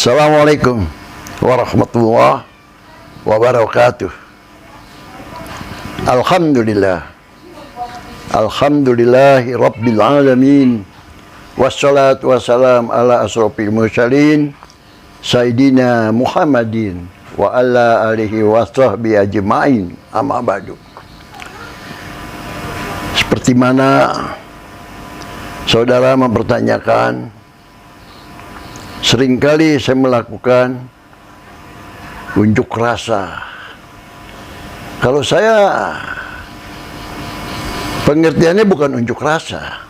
Assalamualaikum warahmatullahi wabarakatuh. Alhamdulillahi rabbil alamin. Wassalatu wassalam ala asrofil mursalin Sayyidina Muhammadin wa ala alihi wa sahbihi ajma'in, amma ba'du. Seperti mana saudara mempertanyakan, seringkali saya melakukan unjuk rasa. Kalau saya, pengertiannya bukan unjuk rasa.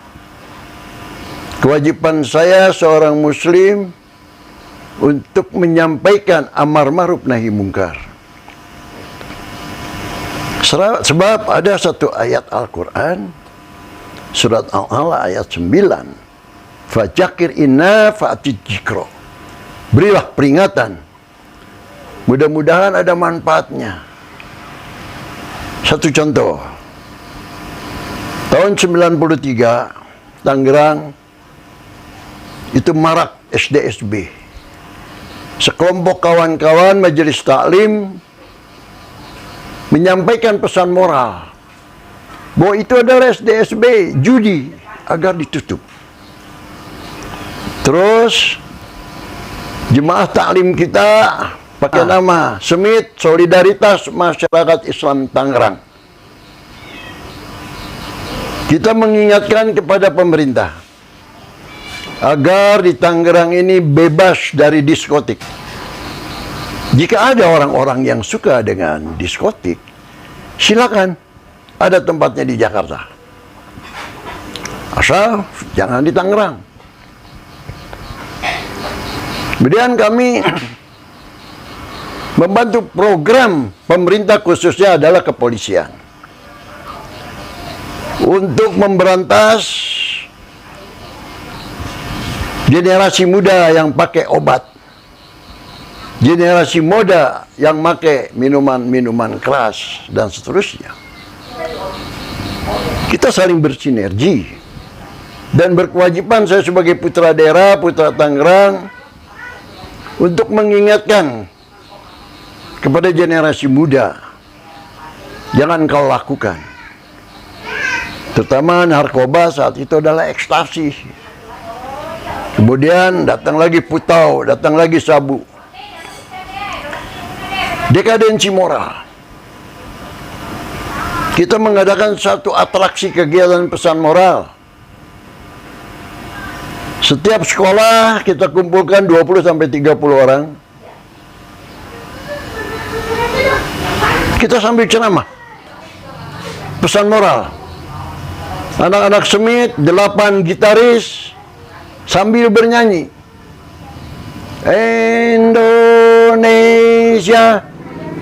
Kewajiban saya seorang muslim untuk menyampaikan amar ma'ruf nahi mungkar. Sebab ada satu ayat Al-Quran, surat Al-A'la ayat 9. Fadzakir inna fa'atid dzikra. Berilah peringatan. Mudah-mudahan ada manfaatnya. Satu contoh. Tahun 93, Tangerang, itu marak SDSB. Sekelompok kawan-kawan majelis taklim menyampaikan pesan moral bahwa itu adalah SDSB, judi, agar ditutup. Terus jemaah taklim kita pakai nama SMIT, Solidaritas Masyarakat Islam Tangerang. Kita mengingatkan kepada pemerintah agar di Tangerang ini bebas dari diskotik. Jika ada orang-orang yang suka dengan diskotik, silakan, ada tempatnya di Jakarta. Asal jangan di Tangerang. Kemudian kami membantu program pemerintah, khususnya adalah kepolisian, untuk memberantas generasi muda yang pakai obat, generasi muda yang pakai minuman-minuman keras, dan seterusnya. Kita saling bersinergi, dan berkewajiban saya sebagai putra daerah, putra Tangerang, untuk mengingatkan kepada generasi muda, jangan kau lakukan. Terutama narkoba saat itu adalah ekstasi. Kemudian datang lagi putau, datang lagi sabu. Dekadensi moral. Kita mengadakan satu atraksi kegiatan pesan moral. Setiap sekolah kita kumpulkan 20-30 orang. Kita sambil ceramah. Pesan moral. Anak-anak SMIT, 8 gitaris, sambil bernyanyi. Indonesia,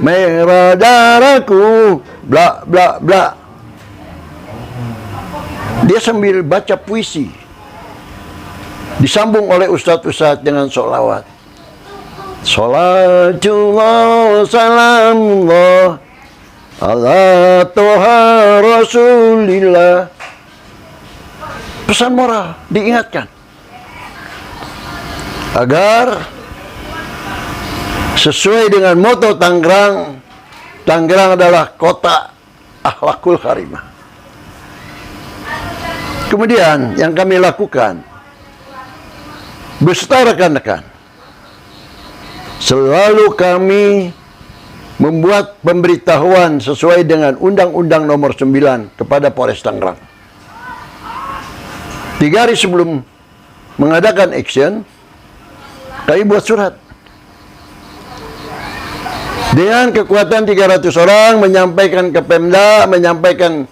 merah darahku, bla bla bla. Dia sambil baca puisi, disambung oleh ustadz-ustadz dengan sholawat. Sholatullah salamullah ala toha rasulillah. Pesan moral diingatkan agar sesuai dengan moto Tangerang. Tangerang adalah kota akhlakul karimah. Kemudian yang kami lakukan beserta rekan-rekan, selalu kami membuat pemberitahuan sesuai dengan Undang-Undang Nomor 9 kepada Polres Tangerang. 3 hari sebelum mengadakan action, kami buat surat dengan kekuatan 300 orang, menyampaikan ke Pemda, menyampaikan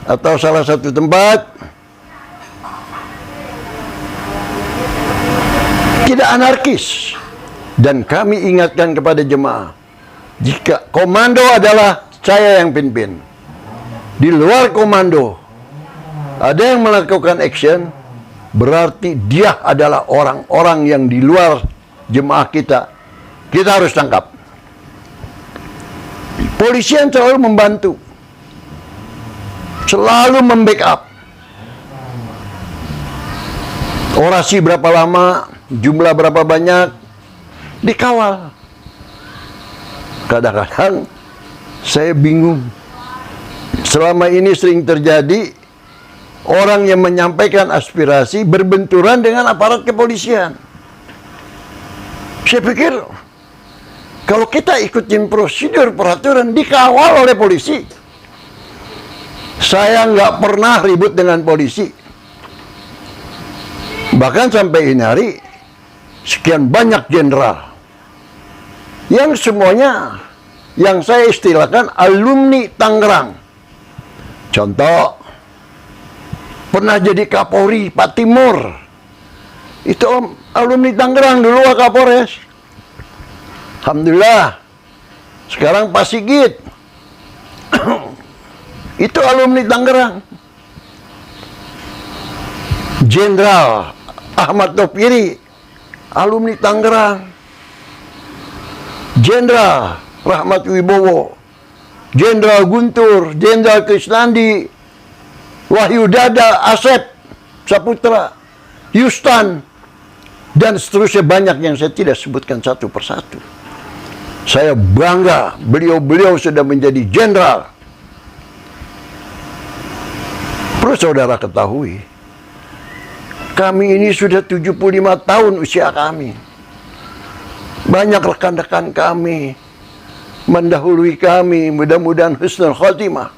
atau salah satu tempat. Tidak anarkis. Dan kami ingatkan kepada jemaah, jika komando adalah saya yang pimpin, di luar komando ada yang melakukan action, berarti dia adalah orang-orang yang di luar jemaah kita. Kita harus tangkap. Polisian selalu membantu, selalu membackup. Orasi berapa lama, jumlah berapa banyak, dikawal. Kadang-kadang saya bingung. Selama ini sering terjadi orang yang menyampaikan aspirasi berbenturan dengan aparat kepolisian. Saya pikir kalau kita ikutin prosedur peraturan dikawal oleh polisi. Saya nggak pernah ribut dengan polisi. Bahkan sampai ini hari sekian banyak jenderal yang semuanya yang saya istilahkan alumni Tangerang. Contoh, pernah jadi Kapolri Pak Timur. Itu alumni Tangerang dulu Kapolres. Alhamdulillah. Sekarang Pak Sigit. Itu alumni Tangerang. Jenderal Ahmad Topiri, alumni Tangerang. Jenderal Rahmat Wibowo, Jenderal Guntur, Jenderal Krisnandi, Wahyu Dada, Asep Saputra, Yustan, dan seterusnya banyak yang saya tidak sebutkan satu persatu. Saya bangga beliau-beliau sudah menjadi jenderal. Perlu saudara ketahui, kami ini sudah 75 tahun usia kami. Banyak rekan-rekan kami mendahului kami, mudah-mudahan husnul khotimah.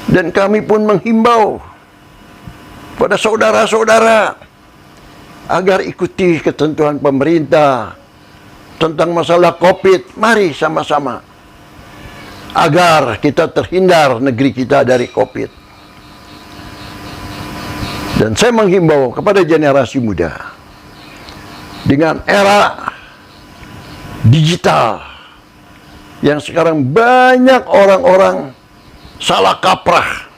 Dan kami pun menghimbau pada saudara-saudara agar ikuti ketentuan pemerintah tentang masalah COVID. Mari sama-sama agar kita terhindar negeri kita dari COVID. Dan saya menghimbau kepada generasi muda, dengan era digital yang sekarang banyak orang-orang salah kaprah,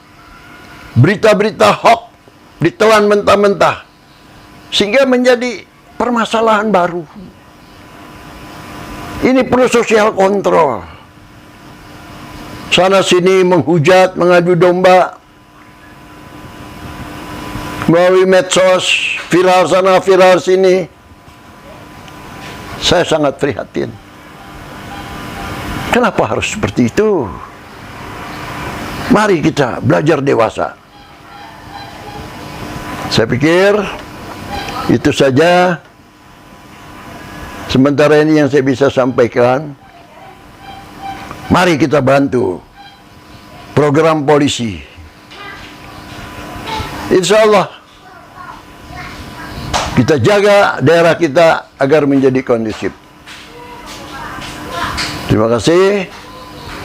berita-berita hoax ditelan mentah-mentah, sehingga menjadi permasalahan baru. Ini perlu sosial kontrol. Sana sini menghujat, mengadu domba melalui medsos, viral sana, viral sini. Saya sangat prihatin. Kenapa harus seperti itu? Mari kita belajar dewasa. Saya pikir itu saja sementara ini yang saya bisa sampaikan. Mari kita bantu program polisi. Insya Allah kita jaga daerah kita agar menjadi kondusif. Terima kasih.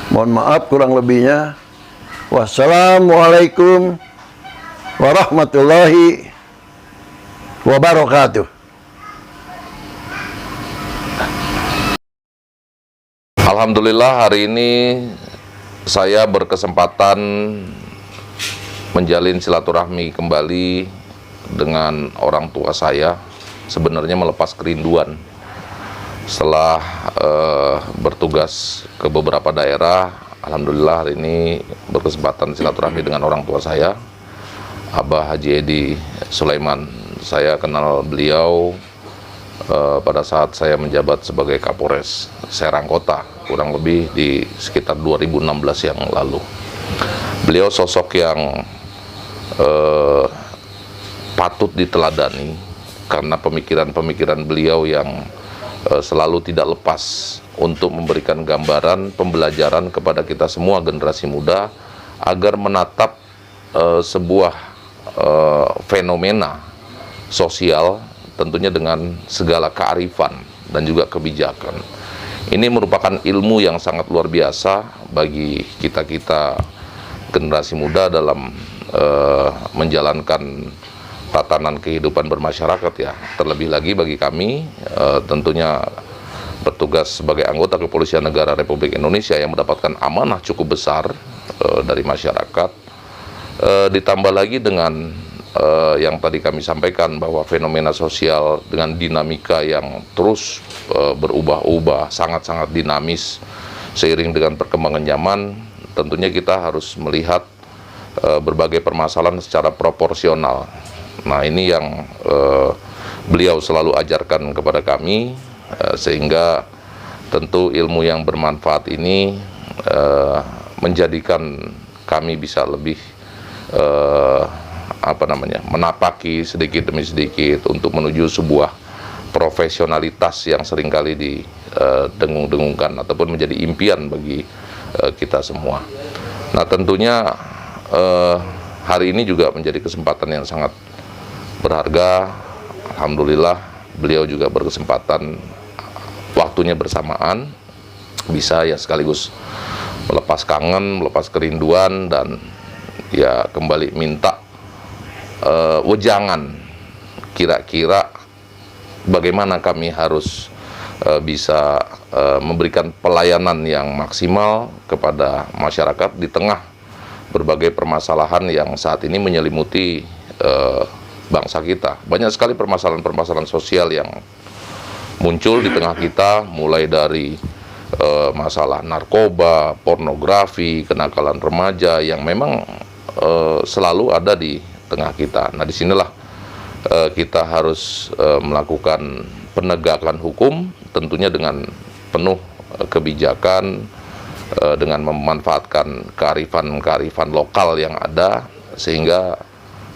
Mohon maaf kurang lebihnya. Wassalamualaikum warahmatullahi wabarakatuh. Alhamdulillah hari ini saya berkesempatan menjalin silaturahmi kembali dengan orang tua saya, sebenarnya melepas kerinduan setelah bertugas ke beberapa daerah. Alhamdulillah hari ini berkesempatan silaturahmi dengan orang tua saya, Abah Haji Edi Sulaiman. Saya kenal beliau pada saat saya menjabat sebagai Kapolres Serang Kota, kurang lebih di sekitar 2016 yang lalu. Beliau sosok yang patut diteladani karena pemikiran-pemikiran beliau yang selalu tidak lepas untuk memberikan gambaran pembelajaran kepada kita semua generasi muda agar menatap sebuah fenomena sosial tentunya dengan segala kearifan dan juga kebijakan. Ini merupakan ilmu yang sangat luar biasa bagi kita-kita generasi muda dalam menjalankan tatanan kehidupan bermasyarakat ya. Terlebih lagi bagi kami tentunya bertugas sebagai anggota Kepolisian Negara Republik Indonesia yang mendapatkan amanah cukup besar dari masyarakat. Ditambah lagi dengan yang tadi kami sampaikan bahwa fenomena sosial dengan dinamika yang terus berubah-ubah, sangat-sangat dinamis seiring dengan perkembangan zaman, tentunya kita harus melihat berbagai permasalahan secara proporsional. Nah ini yang beliau selalu ajarkan kepada kami, sehingga tentu ilmu yang bermanfaat ini menjadikan kami bisa lebih menapaki sedikit demi sedikit untuk menuju sebuah profesionalitas yang seringkali didengung-dengungkan ataupun menjadi impian bagi kita semua. Nah, tentunya hari ini juga menjadi kesempatan yang sangat berharga. Alhamdulillah beliau juga berkesempatan, waktunya bersamaan, bisa ya sekaligus melepas kangen, melepas kerinduan, dan ya kembali minta wejangan kira-kira bagaimana kami harus bisa memberikan pelayanan yang maksimal kepada masyarakat di tengah berbagai permasalahan yang saat ini menyelimuti bangsa kita. Banyak sekali permasalahan-permasalahan sosial yang muncul di tengah kita, mulai dari masalah narkoba, pornografi, kenakalan remaja yang memang selalu ada di tengah kita. Nah, disinilah kita harus melakukan penegakan hukum, tentunya dengan penuh kebijakan, dengan memanfaatkan kearifan lokal yang ada, sehingga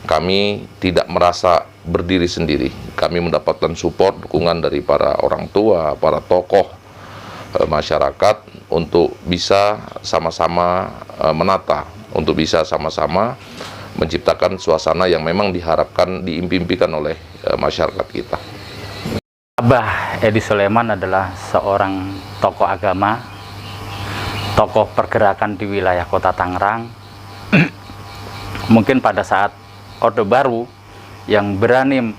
kami tidak merasa berdiri sendiri. Kami mendapatkan support, dukungan dari para orang tua, para tokoh masyarakat untuk bisa sama-sama menata, untuk bisa sama-sama menciptakan suasana yang memang diharapkan, diimpikan oleh masyarakat kita. Abah Edi Sulaiman adalah seorang tokoh agama, tokoh pergerakan di wilayah Kota Tangerang. Mungkin pada saat Orde Baru yang berani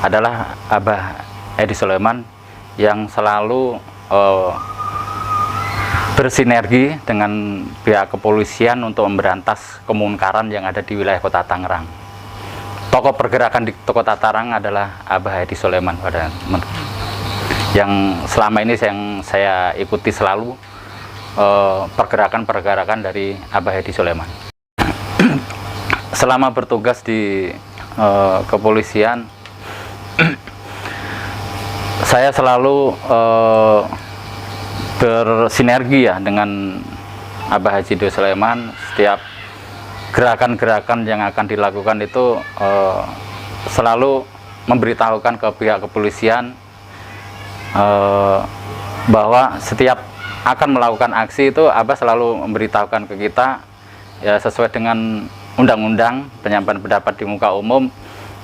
adalah Abah Edi Sulaiman yang selalu bersinergi dengan pihak kepolisian untuk memberantas kemungkaran yang ada di wilayah Kota Tangerang. Tokoh pergerakan di Kota Tangerang adalah Abah Edi Sulaiman, yang selama ini yang saya ikuti selalu pergerakan dari Abah Edi Sulaiman. Selama bertugas di kepolisian, saya selalu bersinergi ya dengan Abah Edi Sulaiman. Setiap gerakan-gerakan yang akan dilakukan itu selalu memberitahukan ke pihak kepolisian bahwa setiap akan melakukan aksi itu Abah selalu memberitahukan ke kita ya, sesuai dengan undang-undang penyampaian pendapat di muka umum.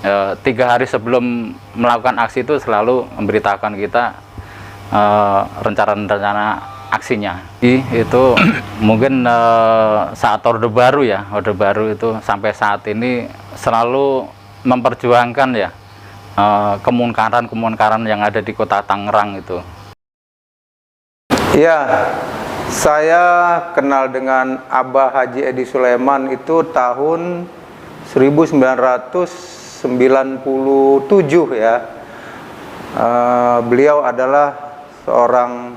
3 hari sebelum melakukan aksi itu selalu memberitahukan kita rencana-rencana aksinya. Itu mungkin saat Orde Baru ya, Orde Baru itu sampai saat ini selalu memperjuangkan ya kemungkaran yang ada di Kota Tangerang itu. Ya, saya kenal dengan Abah Haji Edi Sulaiman itu tahun 1997 ya. Beliau adalah seorang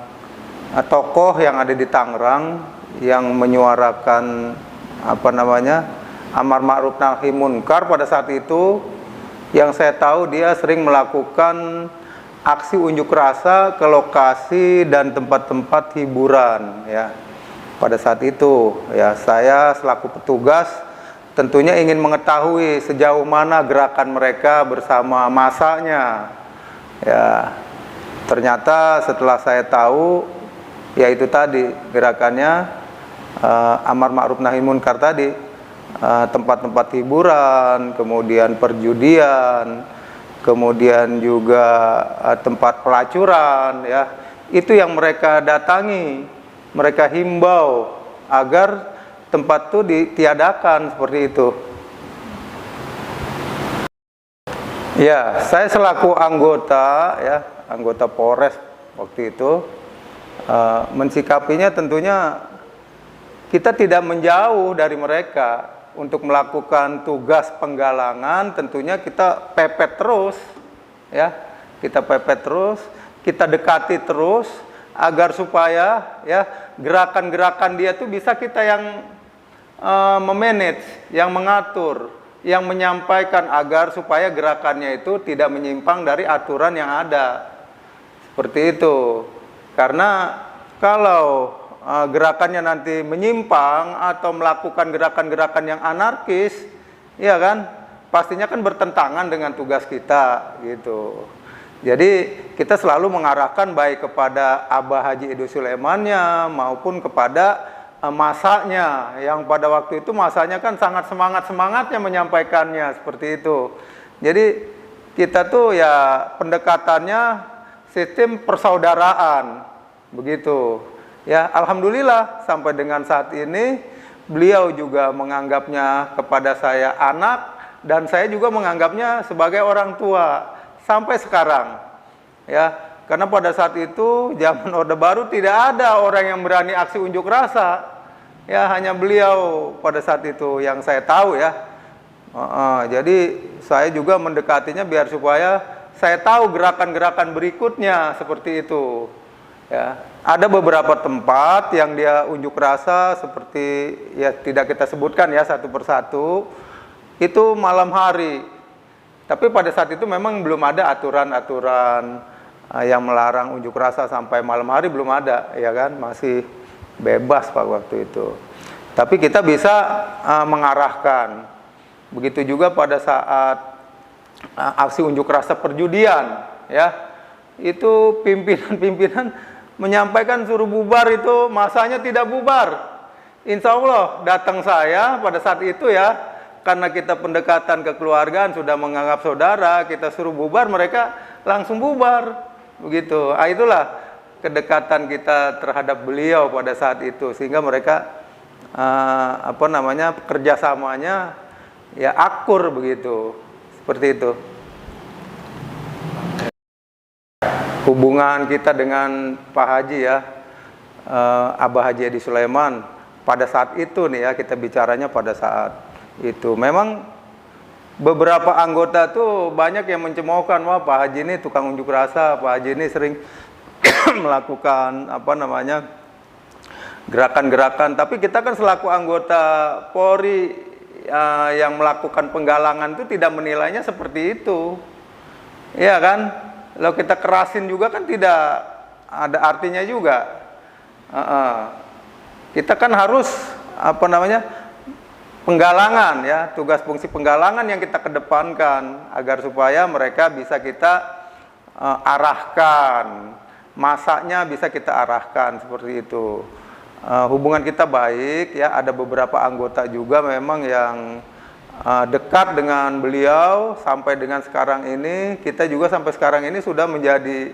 tokoh yang ada di Tangerang yang menyuarakan amar ma'ruf nahi munkar. Pada saat itu yang saya tahu dia sering melakukan aksi unjuk rasa ke lokasi dan tempat-tempat hiburan ya. Pada saat itu ya, saya selaku petugas tentunya ingin mengetahui sejauh mana gerakan mereka bersama masanya ya. Ternyata setelah saya tahu, yaitu tadi gerakannya amar ma'ruf nahi munkar tadi, tempat-tempat hiburan, kemudian perjudian, kemudian juga tempat pelacuran ya, itu yang mereka datangi. Mereka himbau agar tempat itu ditiadakan seperti itu. Ya, saya selaku anggota ya, anggota Polres waktu itu mensikapinya tentunya kita tidak menjauh dari mereka untuk melakukan tugas penggalangan. Tentunya kita pepet terus ya, kita pepet terus, kita dekati terus agar supaya ya gerakan-gerakan dia tuh bisa kita yang memanage, yang mengatur yang menyampaikan agar supaya gerakannya itu tidak menyimpang dari aturan yang ada. Seperti itu. Karena kalau gerakannya nanti menyimpang atau melakukan gerakan-gerakan yang anarkis, ya kan, pastinya kan bertentangan dengan tugas kita gitu. Jadi kita selalu mengarahkan baik kepada Abah Haji Idrus Sulaimannya maupun kepada masanya, yang pada waktu itu masanya kan sangat semangat-semangatnya menyampaikannya seperti itu. Jadi kita tuh ya pendekatannya sistem persaudaraan begitu. Ya, alhamdulillah sampai dengan saat ini beliau juga menganggapnya kepada saya anak dan saya juga menganggapnya sebagai orang tua sampai sekarang. Ya, karena pada saat itu zaman Orde Baru tidak ada orang yang berani aksi unjuk rasa. Ya, hanya beliau pada saat itu yang saya tahu ya. Jadi saya juga mendekatinya biar supaya saya tahu gerakan-gerakan berikutnya seperti itu. Ya, ada beberapa tempat yang dia unjuk rasa seperti ya tidak kita sebutkan ya satu persatu. Itu malam hari. Tapi pada saat itu memang belum ada aturan-aturan yang melarang unjuk rasa sampai malam hari, belum ada, ya kan, masih bebas Pak waktu itu. Tapi kita bisa mengarahkan. Begitu juga pada saat aksi unjuk rasa perjudian, ya, itu pimpinan-pimpinan menyampaikan suruh bubar, itu masanya tidak bubar. Insya Allah datang saya pada saat itu ya, karena kita pendekatan kekeluargaan sudah menganggap saudara, kita suruh bubar, mereka langsung bubar, begitu. Itulah kedekatan kita terhadap beliau pada saat itu, sehingga mereka kerjasamanya ya akur begitu, seperti itu. Hubungan kita dengan Pak Haji ya, Abah Haji Edi Sulaiman pada saat itu nih ya, kita bicaranya pada saat itu. Memang beberapa anggota tuh banyak yang mencemoohkan, wah Pak Haji ini tukang unjuk rasa, Pak Haji ini sering melakukan gerakan-gerakan. Tapi kita kan selaku anggota Polri yang melakukan penggalangan itu tidak menilainya seperti itu, ya kan? Kalau kita kerasin juga kan tidak ada artinya juga. Kita kan harus penggalangan ya, tugas fungsi penggalangan yang kita kedepankan agar supaya mereka bisa kita arahkan, masaknya bisa kita arahkan seperti itu. Hubungan kita baik ya, ada beberapa anggota juga memang yang dekat dengan beliau sampai dengan sekarang ini. Kita juga sampai sekarang ini sudah menjadi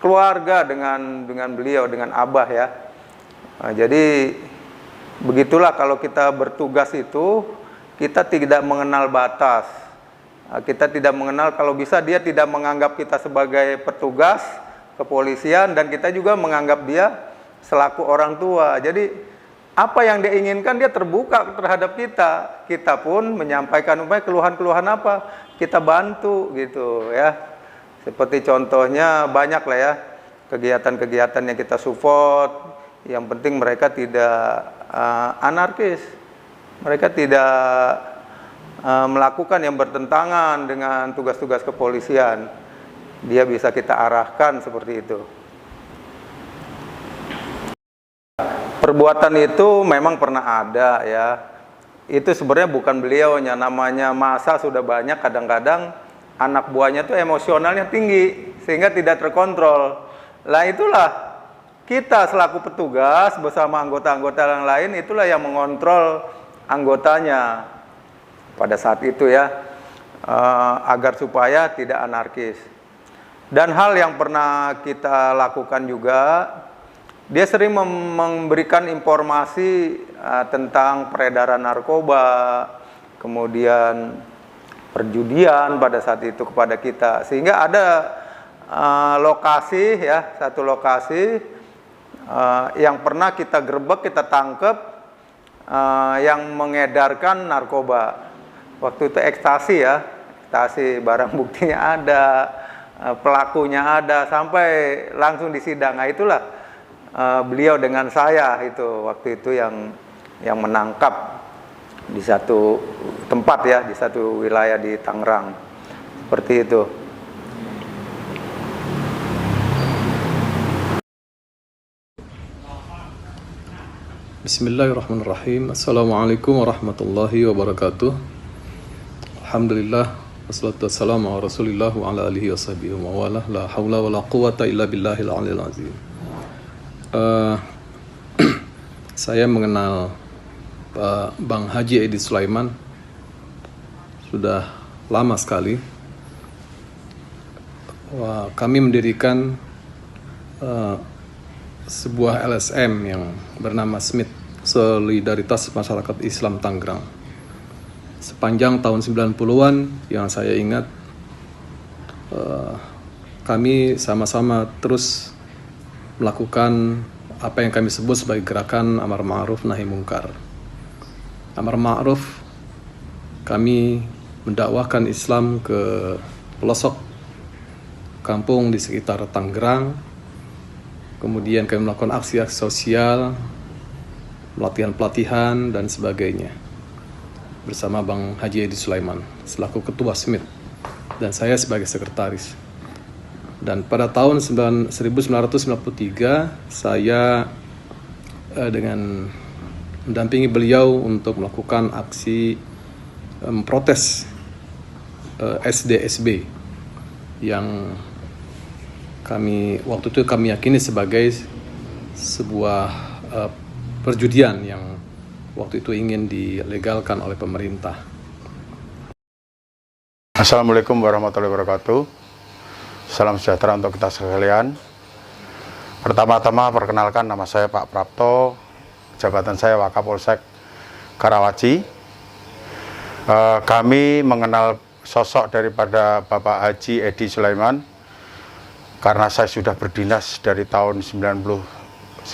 keluarga dengan beliau, dengan Abah ya. Jadi begitulah kalau kita bertugas itu, kita tidak mengenal batas. Kita tidak mengenal, kalau bisa dia tidak menganggap kita sebagai petugas kepolisian, dan kita juga menganggap dia selaku orang tua. Jadi apa yang dia inginkan dia terbuka terhadap kita. Kita pun menyampaikan keluhan-keluhan apa, kita bantu gitu ya. Seperti contohnya banyak lah ya, kegiatan-kegiatan yang kita support. Yang penting mereka tidak anarkis, mereka tidak melakukan yang bertentangan dengan tugas-tugas kepolisian. Dia bisa kita arahkan seperti itu. Perbuatan itu memang pernah ada ya. Itu sebenarnya bukan beliaunya, namanya masa sudah banyak, kadang-kadang anak buahnya tuh emosionalnya tinggi sehingga tidak terkontrol. Lah itulah kita selaku petugas bersama anggota-anggota yang lain, itulah yang mengontrol anggotanya pada saat itu ya, agar supaya tidak anarkis. Dan hal yang pernah kita lakukan juga, dia sering memberikan informasi tentang peredaran narkoba, kemudian perjudian pada saat itu kepada kita. Sehingga ada lokasi ya, satu lokasi yang pernah kita gerebek, kita tangkep, yang mengedarkan narkoba. Waktu itu ekstasi ya, ekstasi, barang buktinya ada, pelakunya ada, sampai langsung disidang. Nah itulah beliau dengan saya itu waktu itu yang menangkap di satu tempat ya, di satu wilayah di Tangerang. Seperti itu. Bismillahirrahmanirrahim. Assalamualaikum warahmatullahi wabarakatuh. Alhamdulillah wassalatu wassalamu ala Rasulillah wa ala alihi washabihi wa wala. La haula wala quwata illa billahil aliyil azim. Saya mengenal Bang Haji Edi Sulaiman sudah lama sekali. Kami mendirikan sebuah LSM yang bernama SMIT, Solidaritas Masyarakat Islam Tangerang. Sepanjang tahun 90-an yang saya ingat, kami sama-sama terus melakukan apa yang kami sebut sebagai gerakan Amar Ma'ruf Nahi Mungkar. Amar Ma'ruf, kami mendakwahkan Islam ke pelosok kampung di sekitar Tangerang. Kemudian kami melakukan aksi-aksi sosial, pelatihan-pelatihan, dan sebagainya. Bersama Bang Haji Edi Sulaiman, selaku Ketua SMIT, dan saya sebagai sekretaris. Dan pada tahun 1993, saya dengan mendampingi beliau untuk melakukan aksi protes SDSB yang waktu itu kami yakini sebagai sebuah perjudian yang waktu itu ingin dilegalkan oleh pemerintah. Assalamualaikum warahmatullahi wabarakatuh. Salam sejahtera untuk kita sekalian. Pertama-tama perkenalkan, nama saya Pak Prapto, jabatan saya Wakapolsek Karawaci. Kami mengenal sosok daripada Bapak Haji Edi Sulaiman karena saya sudah berdinas dari tahun 1994,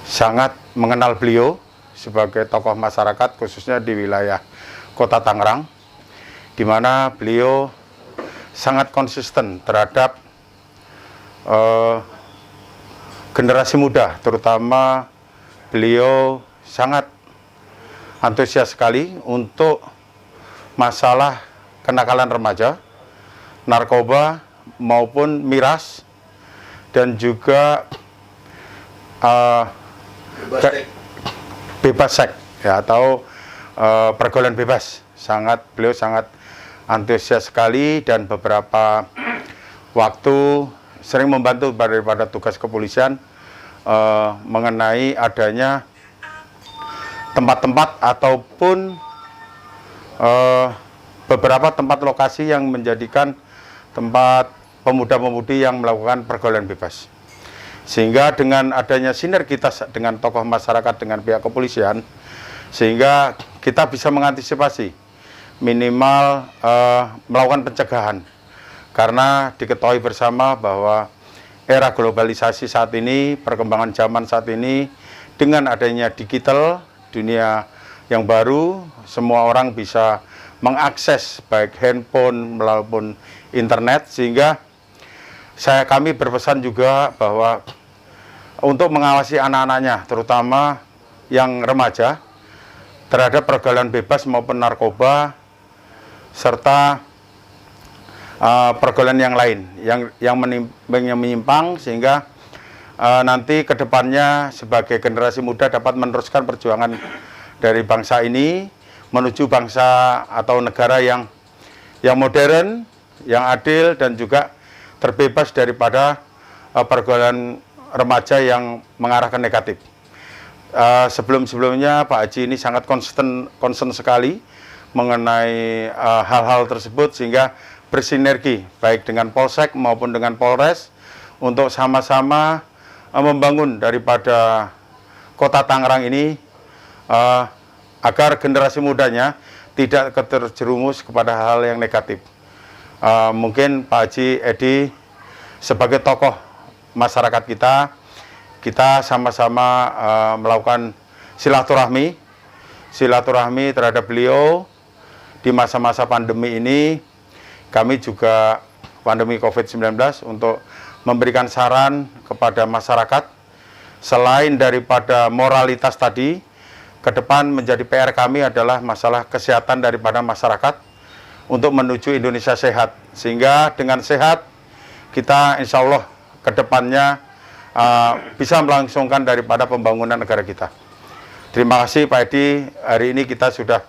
sangat mengenal beliau sebagai tokoh masyarakat khususnya di wilayah Kota Tangerang, di mana beliau sangat konsisten terhadap generasi muda, terutama beliau sangat antusias sekali untuk masalah kenakalan remaja, narkoba maupun miras, dan juga bebas seks ya, atau pergaulan bebas. Beliau sangat antusias sekali, dan beberapa waktu sering membantu daripada tugas kepolisian mengenai adanya tempat-tempat ataupun beberapa tempat lokasi yang menjadikan tempat pemuda-pemudi yang melakukan pergaulan bebas. Sehingga dengan adanya sinergitas dengan tokoh masyarakat dengan pihak kepolisian, sehingga kita bisa mengantisipasi minimal melakukan pencegahan. Karena diketahui bersama bahwa era globalisasi saat ini, perkembangan zaman saat ini, dengan adanya digital, dunia yang baru, semua orang bisa mengakses baik handphone maupun internet, sehingga kami berpesan juga bahwa untuk mengawasi anak-anaknya, terutama yang remaja, terhadap pergaulan bebas maupun narkoba, serta pergaulan yang lain yang menyimpang, sehingga nanti kedepannya sebagai generasi muda dapat meneruskan perjuangan dari bangsa ini menuju bangsa atau negara yang modern, yang adil, dan juga terbebas daripada pergaulan remaja yang mengarah ke negatif. Sebelum-sebelumnya Pak Haji ini sangat concern sekali mengenai hal-hal tersebut, sehingga bersinergi baik dengan Polsek maupun dengan Polres untuk sama-sama membangun daripada Kota Tangerang ini agar generasi mudanya tidak terjerumus kepada hal yang negatif. Mungkin Pak Haji Edi sebagai tokoh masyarakat kita sama-sama melakukan silaturahmi terhadap beliau di masa-masa pandemi ini. Kami juga pandemi COVID-19 untuk memberikan saran kepada masyarakat selain daripada moralitas tadi, ke depan menjadi PR kami adalah masalah kesehatan daripada masyarakat untuk menuju Indonesia sehat. Sehingga dengan sehat, kita insya Allah ke depannya bisa melangsungkan daripada pembangunan negara kita. Terima kasih Pak Edi, hari ini kita sudah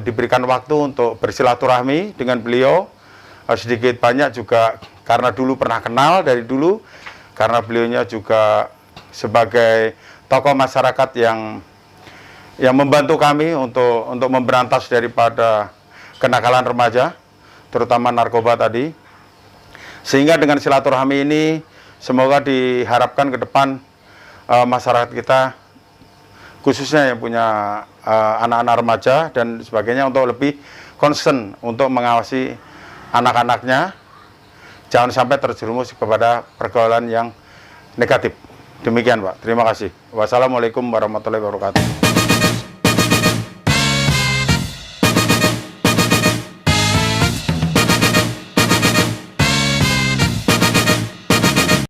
diberikan waktu untuk bersilaturahmi dengan beliau. Sedikit banyak juga karena dulu pernah kenal dari dulu, karena beliaunya juga sebagai tokoh masyarakat yang membantu kami untuk memberantas daripada kenakalan remaja, terutama narkoba tadi. Sehingga dengan silaturahmi ini, semoga diharapkan ke depan masyarakat kita, khususnya yang punya anak-anak remaja dan sebagainya, untuk lebih concern untuk mengawasi anak-anaknya, jangan sampai terjerumus kepada pergaulan yang negatif. Demikian Pak, terima kasih. Wassalamualaikum warahmatullahi wabarakatuh.